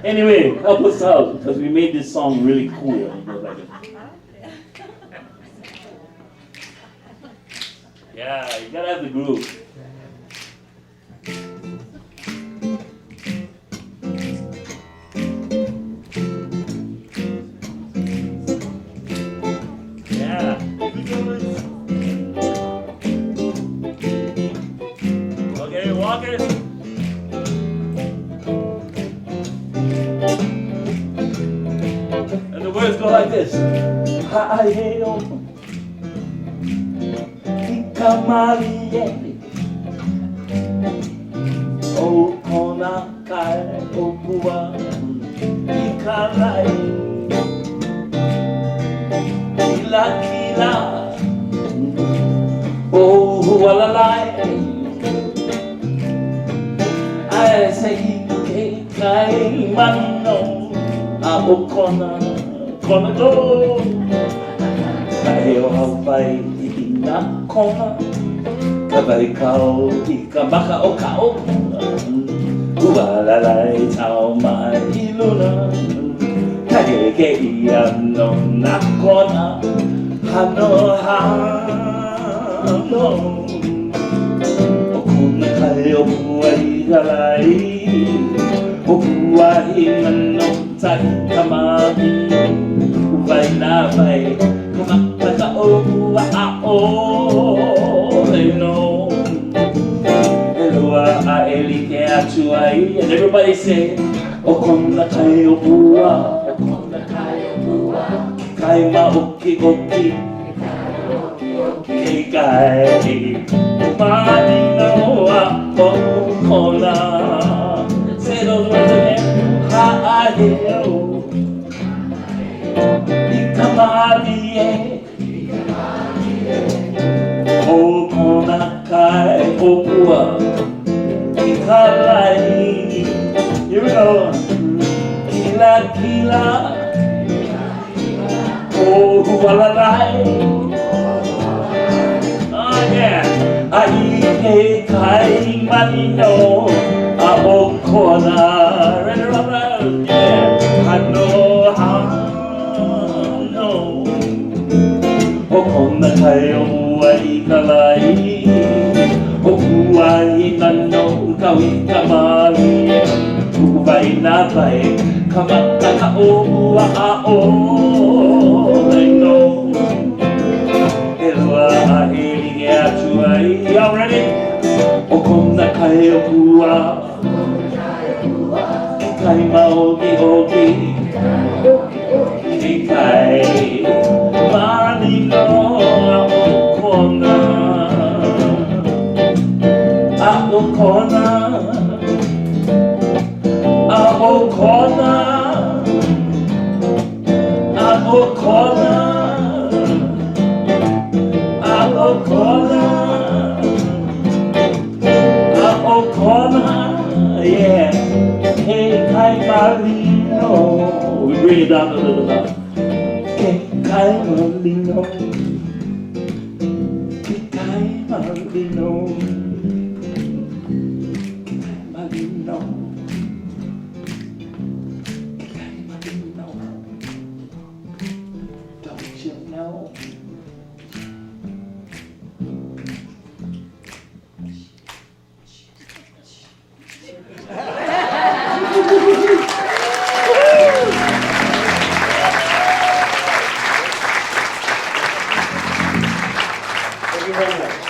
Anyway, help us out because we made this song really cool. It goes like this. Yeah, you gotta have the groove. Yeah. Okay, walk it. And the words go like this. Haeo Ikamalieli O kona kai o pua Ikalai Kila kila O hualalai I say ke kai mano A o kona do Kaheo hawai I na kona Kawai kau I ka maka o ka o Ualalai tau mai I luna Kage ke I ano na kona Hano hano O kona kai o puai galai O puai mano tai kamai Vai na vai Kamaka o a o no Elua a eli ke atu ai And everybody say O kona kai o pua O kona kai o pua Kai ma oki oki Ke kai Mani no a o kona Say those words again Ha a heo Ikamalie O kona kai o pua Ikalai Here we go Kila kila O hualalai Oh yeah Ai ke kai manino A o kona Right around yeah Hano O kona kai o ai kalai O kuai nano kau I kamali Uwai na vai Kamaka ka o ua a o Leino E lua a heli e atu ai Y'all ready? O kona kai o kua Kai maoki oki Ki kai Mani no a o kona A o kona A o kona A o kona A o kona A o kona Yeah Hey kai marino We bring it down a little bit Kai marino Kai marino Kai marino Kai marino Don't you know Thank you very much.